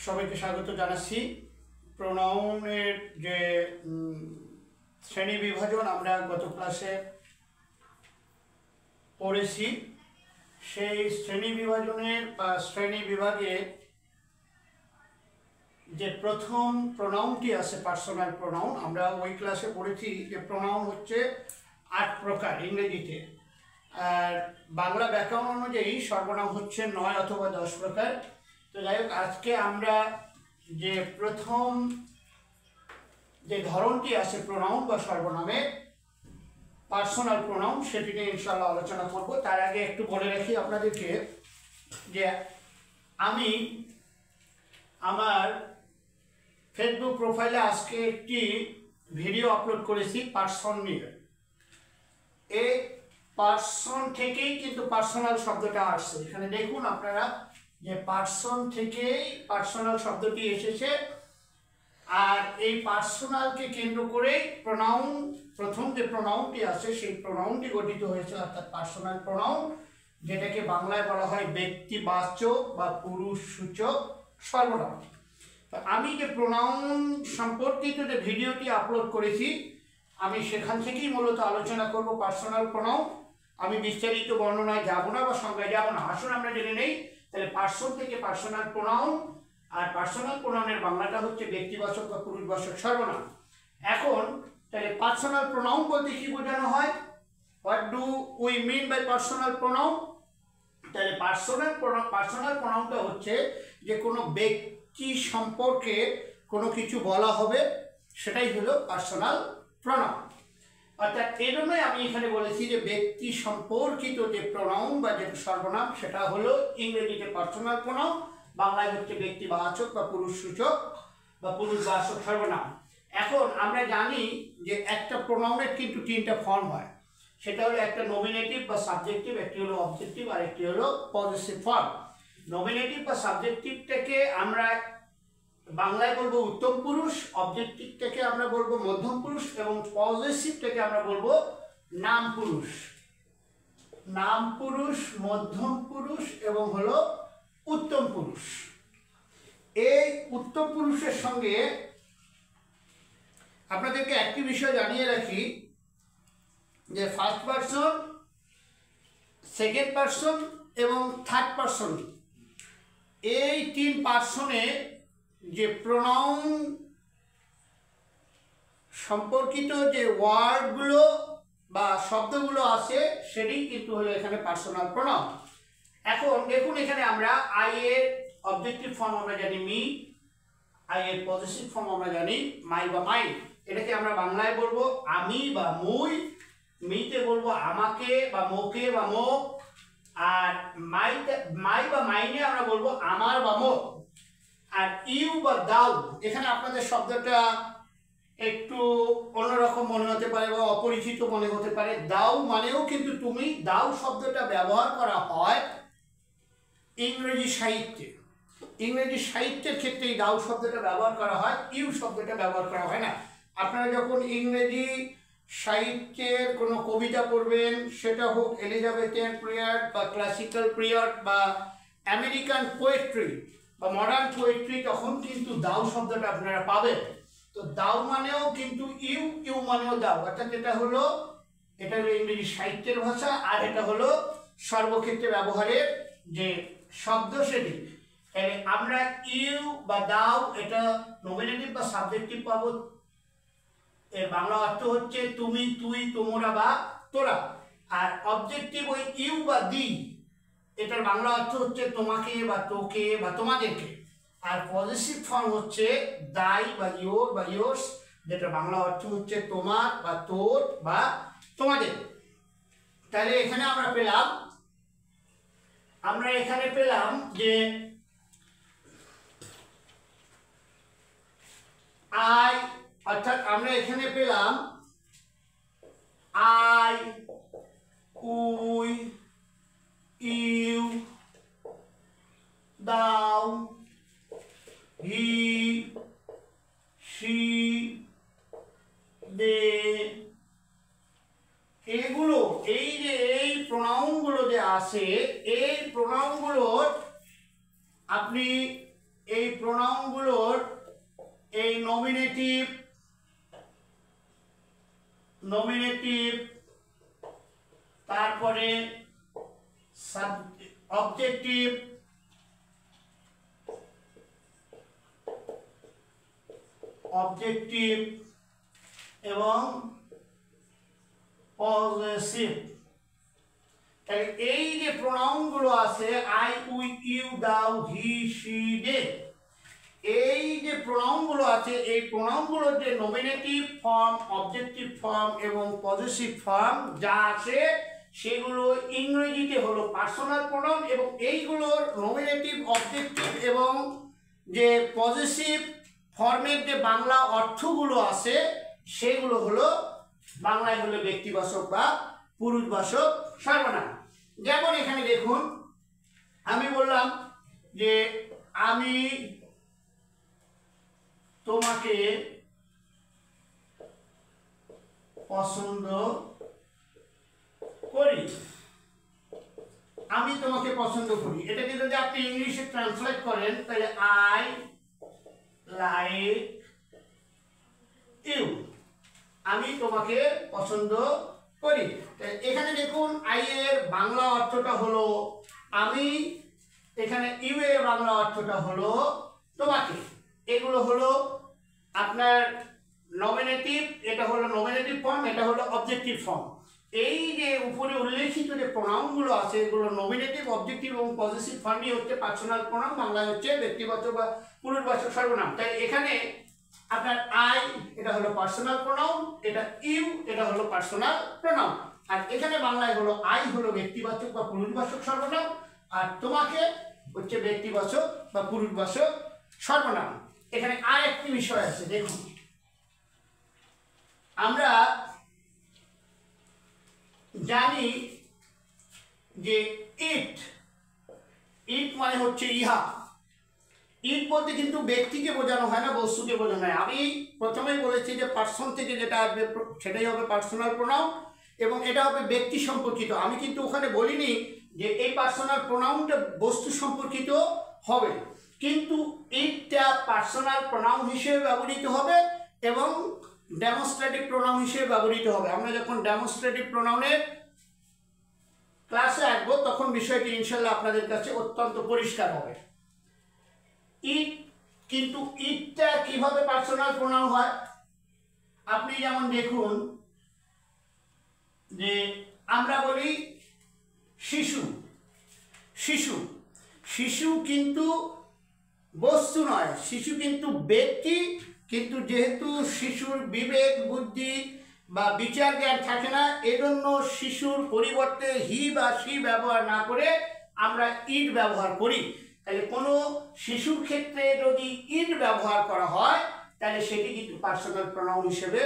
সবাইকে স্বাগত জানাচ্ছি। প্রোনাউনের যে শ্রেণী বিভাজন আমরা গত ক্লাসে পড়েছি, সেই শ্রেণী বিভাজনের বা শ্রেণী বিভাগের যে প্রথম প্রোনাউনটি আছে পার্সোনাল প্রোনাউন, আমরা ওই ক্লাসে পড়েছি যে প্রোনাউন হচ্ছে 8 প্রকার ইংরেজিতে, আর বাংলা ব্যাকরণ অনুযায়ী সর্বনাম হচ্ছে 9 অথবা 10 প্রকার। তো যাই হোক, আজকে আমরা যে প্রথম যে ধরনটি আছে প্রোনাউন বা সর্বনামে পার্সোনাল প্রোনাউন, সেটি নিয়ে ইনশাআল্লাহ আলোচনা করব। তার আগে একটু বলে রাখি আপনাদেরকে যে আমি আমার ফেসবুক প্রোফাইলে আজকে একটি ভিডিও আপলোড করেছি পার্সন নিয়ে। এই পার্সন থেকেই কিন্তু পার্সোনাল শব্দটা আসছে। এখানে দেখুন আপনারা যে পার্সন থেকেই পার্সোনাল শব্দটি এসেছে, আর এই পার্সোনালকে কেন্দ্র করেই প্রোনাউন, প্রথম যে প্রোনাউনটি আছে সেই প্রোনাউনটি গঠিত হয়েছে, অর্থাৎ পার্সোনাল প্রোনাউন, যেটাকে বাংলায় বলা হয় ব্যক্তিবাচক বা পুরুষসূচক সর্বনাম। তো আমি যে প্রোনাউন সম্পর্কিত যে ভিডিওটি আপলোড করেছি, আমি সেখান থেকেই মূলত আলোচনা করব পার্সোনাল প্রোনাউন। আমি বিস্তারিত বর্ণনায় যাব না বা সংজ্ঞায় যাব না। আসুন আমরা জেনে নেই তাহলে পার্সন থেকে পার্সোনাল প্রোনাউন, আর পার্সোনাল প্রোনাউনের বাংলাটা হচ্ছে ব্যক্তিবাচক বা পুরুষবাচক সর্বনাম। এখন তাহলে পার্সোনাল প্রোনাউন বলতে কি বোঝানো হয়? What do we mean by personal pronoun? তাহলে পার্সোনাল প্রোনাউনটা হচ্ছে যে কোনো ব্যক্তি সম্পর্কে কোনো কিছু বলা হবে, সেটাই হলো পার্সোনাল প্রোনাউন। অর্থাৎ এই জন্যই আমি এখানে বলেছি যে ব্যক্তি সম্পর্কিত যে প্রোনাউন বা যে সর্বনাম, সেটা হলো ইংরেজিতে পার্সোনাল প্রোনাউন, বাংলায় হচ্ছে ব্যক্তিবাচক বা পুরুষসূচক বা পুরুষবাচক সর্বনাম। এখন আমরা জানি যে একটা প্রোনাউনের কিন্তু 3টা ফর্ম হয়। সেটা হলো একটা নমিনেটিভ বা সাবজেক্টিভ, একটি হলো অবজেক্টিভ, আর একটি হলো পজেসিভ ফর্ম। নমিনেটিভ বা সাবজেক্টিভটাকে আমরা বাংলায় বলবো উত্তম পুরুষ, অবজেক্টিভ থেকে আমরা বলবো মধ্যম পুরুষ, এবং পজেসিভ থেকে আমরা বলবো নাম পুরুষ। নাম পুরুষ, মধ্যম পুরুষ এবং হলো উত্তম পুরুষ। এই উত্তম পুরুষের সঙ্গে আপনাদেরকে একটি বিষয় জানিয়ে রাখি যে ফার্স্ট পারসন, সেকেন্ড পারসন এবং থার্ড পারসন, এই 3 পারসনে যে প্রোনাউন সম্পর্কিত যে ওয়ার্ডগুলো বা শব্দগুলো আছে, সেটি কিন্তু হলো এখানে পার্সোনাল প্রোনাউন। এখন দেখুন, এখানে আমরা আই এর অবজেক্টিভ ফর্ম আমরা জানি মি, আই এর পজিটিভ ফর্ম আমরা জানি মাই বা মাই। এটাকে আমরা বাংলায় বলবো আমি বা মুই, মিতে বলবো আমাকে বা মোকে বা মো, আর মাই বা মাইনে আমরা বলবো আমার বা মো। আর ইউ বা দাও, এখানে আপনাদের শব্দটা একটু অন্যরকম মনে হতে পারে বা অপরিচিত মনে হতে পারে। দাও মানেও কিন্তু তুমি। দাও শব্দটা ব্যবহার করা হয় ইংরেজি সাহিত্যে। ইংরেজি সাহিত্যের ক্ষেত্রে এই দাও শব্দটা ব্যবহার করা হয়, ইউ শব্দটা ব্যবহার করা হয় না। আপনারা যখন ইংরেজি সাহিত্যের কোনো কবিতা পড়বেন, সেটা হোক এলিজাবেথিয়ান পিরিয়ড বা ক্লাসিক্যাল পিরিয়ড বা আমেরিকান পোয়েট্রি বা মডার্ন পোয়েট্রি, তখন কিন্তু দাও শব্দটা আপনারা পাবেন। তো দাও মানেও কিন্তু ইউ, ইউ মানেও দাও, অর্থাৎ এটা হলো ইংরেজি সাহিত্যের ভাষা, আর এটা হলো সর্বক্ষেত্রে ব্যবহারের যে শব্দ সেটি। তাহলে আমরা ইউ বা দাও, এটা নমিনেটিভ বা সাবজেক্টিভ পাবো। এর বাংলা অর্থ হচ্ছে তুমি, তুই, তোমরা বা তোরা। আর অবজেক্টিভ ওই ইউ বা দি, এটার বাংলা অর্থ হচ্ছে তোমাকে বা তোকে বা তোমাদেরকে। আর পজিটিভ ফর্ম হচ্ছে দাই বা ইয়োর বা ইয়োর্স, যেটা বাংলা অর্থ হচ্ছে তোমার বা তোর বা তোমাদের। তাহলে এখানে আমরা পেলাম যে আই, অর্থাৎ আমরা এখানে পেলাম আই, উই, ইউ, দাও, হি, সি, দে, এগুলো, এই যে এই প্রোনাউনগুলো যে আছে, এই প্রোনাউনগুলোর আপনি এই প্রোনাউনগুলোর এই নমিনেটিভ তারপরে অবজেক্টিভ এবং পজেসিভ। এই যে প্রোনাউনগুলো আছে আই, উই, ইউ, দাও, হি, শি, দে, এই যে প্রোনাউনগুলো আছে এই প্রোনাউনগুলোর যে নমিনেটিভ ফর্ম, অবজেক্টিভ ফর্ম এবং পজেসিভ ফর্ম যা আছে সেগুলো ইংরেজিতে হলো পার্সোনাল প্রোনাউন, এবং এইগুলোর নমিনেটিভ, অবজেক্টিভ এবং যে পজেসিভ ফর্মের যে বাংলা অর্থগুলো আছে সেগুলো হলো বাংলায় হলো ব্যক্তিবাচক বা পুরুষবাচক সর্বনাম। যেমন এখানে দেখুন, আমি বললাম যে আমি তোমাকে পছন্দ করি, আমি তোমাকে পছন্দ করি। এটাকে যদি আপনি ইংলিশে ট্রান্সলেট করেন তাহলে আই লাইক ইউ, আমি তোমাকে পছন্দ করি। এখানে দেখুন আই এর বাংলা অর্থটা হলো আমি, এখানে ইউ এর বাংলা অর্থটা হলো তোমাকে। এগুলো হলো আপনার নমিনেটিভ, এটা হলো নমিনেটিভ ফর্ম, এটা হলো অবজেক্টিভ ফর্ম। এই যে উপরে উল্লেখিত যে প্রোনাউনগুলো আছে এগুলো নমিনেটিভ, অবজেক্টিভ এবং পজেসিভ ফর্মই হচ্ছে পার্সোনাল প্রোনাউন, বাংলায় হচ্ছে ব্যক্তিবাচক বা পুরুষবাচক সর্বনাম। তাই এখানে আপনার আই এটা হলো পার্সোনাল প্রোনাউন, এটা ইউ এটা হলো পার্সোনাল প্রোনাউন, আর এখানে বাংলায় হলো আই হলো ব্যক্তিবাচক বা পুরুষবাচক সর্বনাম, আর তোমাকে হচ্ছে ব্যক্তিবাচক বা পুরুষবাচক সর্বনাম। এখানে আর একটি বিষয় আছে, দেখুন আমরা জানি যে ইট মানে হচ্ছে ইহা। ইট বলতে কিন্তু ব্যক্তিকে বোঝানো হয় না, বস্তুকে বোঝানো হয়। আমি প্রথমেই বলেছি যে পার্সন থেকে যেটা আসবে সেটাই হবে পার্সোনাল প্রোনাউন এবং এটা হবে ব্যক্তি সম্পর্কিত। আমি কিন্তু ওখানে বলিনি যে এই পার্সোনাল প্রোনাউনটা বস্তু সম্পর্কিত হবে, কিন্তু ইটটা পার্সোনাল প্রোনাউন হিসেবে ব্যবহৃত হবে এবং ডেমনস্ট্রেটিভ প্রোনাউন হিসেবে ব্যবহৃত হবে। আমরা যখন ডেমনস্ট্রেটিভ প্রোনাউনের ক্লাসে আসবো তখন বিষয়টি ইনশাল্লাহ আপনাদের কাছে অত্যন্ত পরিষ্কার হবে। ইট, কিন্তু ইটটা কিভাবে পার্সোনাল প্রোনাউন হয় আপনি যেমন দেখুন যে আমরা বলি শিশু, শিশু কিন্তু বস্তু নয়, শিশু কিন্তু ব্যক্তি, কিন্তু যেহেতু শিশুর বিবেক বুদ্ধি বা বিচার জ্ঞান থাকে না, এজন্য শিশুর পরিবর্তে হি বা সি ব্যবহার না করে আমরা ইট ব্যবহার করি। তাহলে কোনো শিশুর ক্ষেত্রে যদি ইট ব্যবহার করা হয় তাহলে সেটি কিন্তু পার্সোনাল প্রোনাউন হিসেবে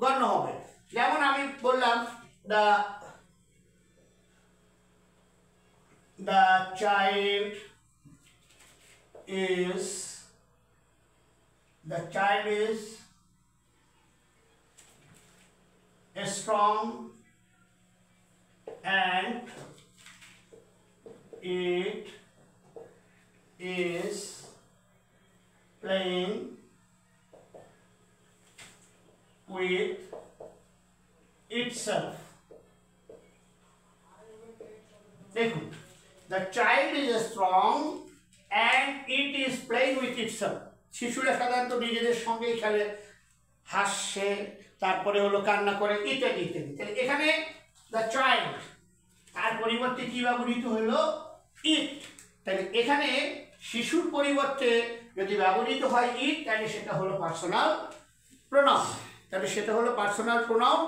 গণ্য হবে। যেমন আমি বললাম the child is strong and it is playing with itself. দেখুন, the child is strong and it is playing with itself. শিশুরা সাধারণত নিজেদের সঙ্গেই খেলে, হাসছে, তারপরে হলো কান্না করে, ইত্যাদি ইত্যাদি। এখানে the child তার পরিবর্তে কি ব্যবহৃত হলো ইট। তাহলে এখানে শিশুর পরিবর্তে যদি ব্যবহৃত হয় ইট তাহলে সেটা হলো পার্সোনাল প্রোনাউন,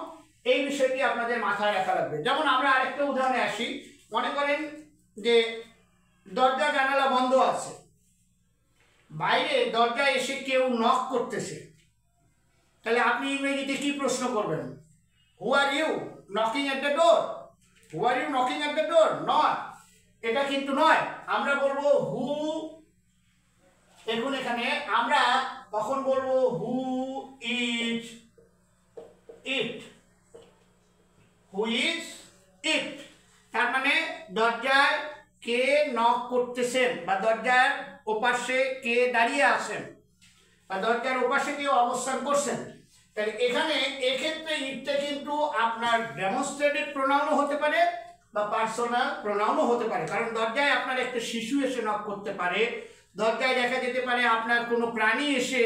এই বিষয়টি আপনাদের মাথায় রাখা লাগবে। যেমন আমরা আরেকটা উদাহরণে আসি, মনে করেন যে দরজা জানালা বন্ধ আছে, বাইরে দরজায় এসে কেউ নক করতেছে, তাহলে আপনি ইংরেজিতে কি প্রশ্ন করবেন? Who are you knocking at the door? Who are you knocking at the door? Not, এটা কিন্তু নয়। আমরা বলবো হু। দেখুন এখানে আমরা তখন বলবো who is it, who is it. তার মানে দরজায় কে নক করতেছেন বা দরজার ওপাশে কে দাঁড়িয়ে আছেন বা দরজার ওপাশে কেউ অবস্থান করছেন, তাহলে এখানে এক্ষেত্রে ইটটা কিন্তু আপনার ডেমনস্ট্রেটিভ প্রোনাউনও হতে পারে বা পার্সোনাল প্রোনাউনও হতে পারে। কারণ দরজায় আপনার একটা শিশু এসে নক করতে পারে, দরজায় দেখা যেতে পারে আপনার কোনো প্রাণী এসে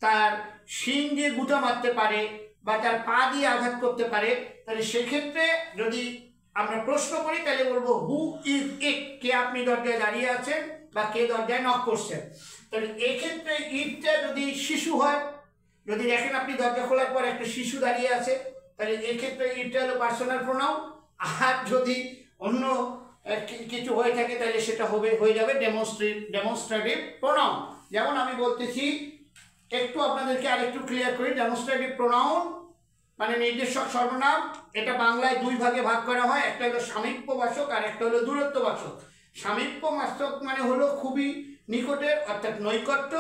তার শিং দিয়ে গুঁতা মারতে পারে বা তার পা দিয়ে আঘাত করতে পারে। তাহলে সেক্ষেত্রে যদি আমরা প্রশ্ন করি তাহলে বলবো হু ইজ ইট, কে আপনি দরজায় দাঁড়িয়ে আছেন বা কে দরজায় নক করছেন। তাহলে এক্ষেত্রে ইটটা যদি শিশু হয়, যদি দেখেন আপনি দরজা খোলার পর একটা শিশু দাঁড়িয়ে আছে, তাহলে এক্ষেত্রে ইটটা হলো পার্সোনাল প্রোনাউন। আর যদি অন্য কিছু হয়ে থাকে তাহলে সেটা হয়ে যাবে ডেমনস্ট্রেটিভ প্রোনাউন। যেমন আমি বলতেছি, একটু আপনাদেরকে আরেকটু ক্লিয়ার করি। ডেমনস্ট্রেটিভ প্রোনাউন মানে নির্দেশক সর্বনাম, এটা বাংলায় দুই ভাগে ভাগ করা হয়, একটা হলো সামীপ্যবাচক আর একটা হলো দূরত্ববাচক। সামীপ্যবাচক মানে হলো খুবই নিকটের অর্থাৎ নৈকট্য,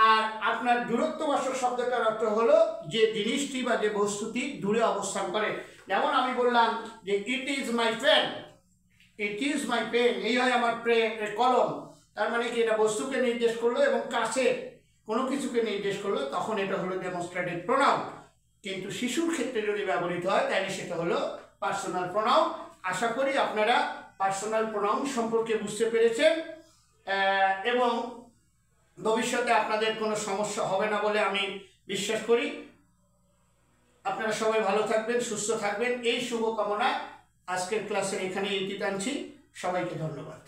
আর আপনার দূরত্ববাচক শব্দটার অর্থ হলো যে জিনিসটি বা যে বস্তুটি দূরে অবস্থান করে। যেমন আমি বললাম যে it is my pen, it is my pen, এই হয় আমার কলম, তার মানে কি এটা বস্তুকে নির্দেশ করলো এবং কাছে কোনো কিছুকে নির্দেশ করলো, তখন এটা হলো ডেমনস্ট্রেটিভ প্রোনাউন। কিন্তু শিশুর ক্ষেত্রে যদি ব্যবহৃত হয় তাহলে সেটা হলো পার্সোনাল প্রোনাউন। আশা করি আপনারা পার্সোনাল প্রোনাউন সম্পর্কে বুঝতে পেরেছেন এবং ভবিষ্যতে আপনাদের কোনো সমস্যা হবে না বলে আমি বিশ্বাস করি। আপনারা সবাই ভালো থাকবেন, সুস্থ থাকবেন, এই শুভকামনায় আজকের ক্লাসের এখানেই ইতি টানছি। সবাইকে ধন্যবাদ।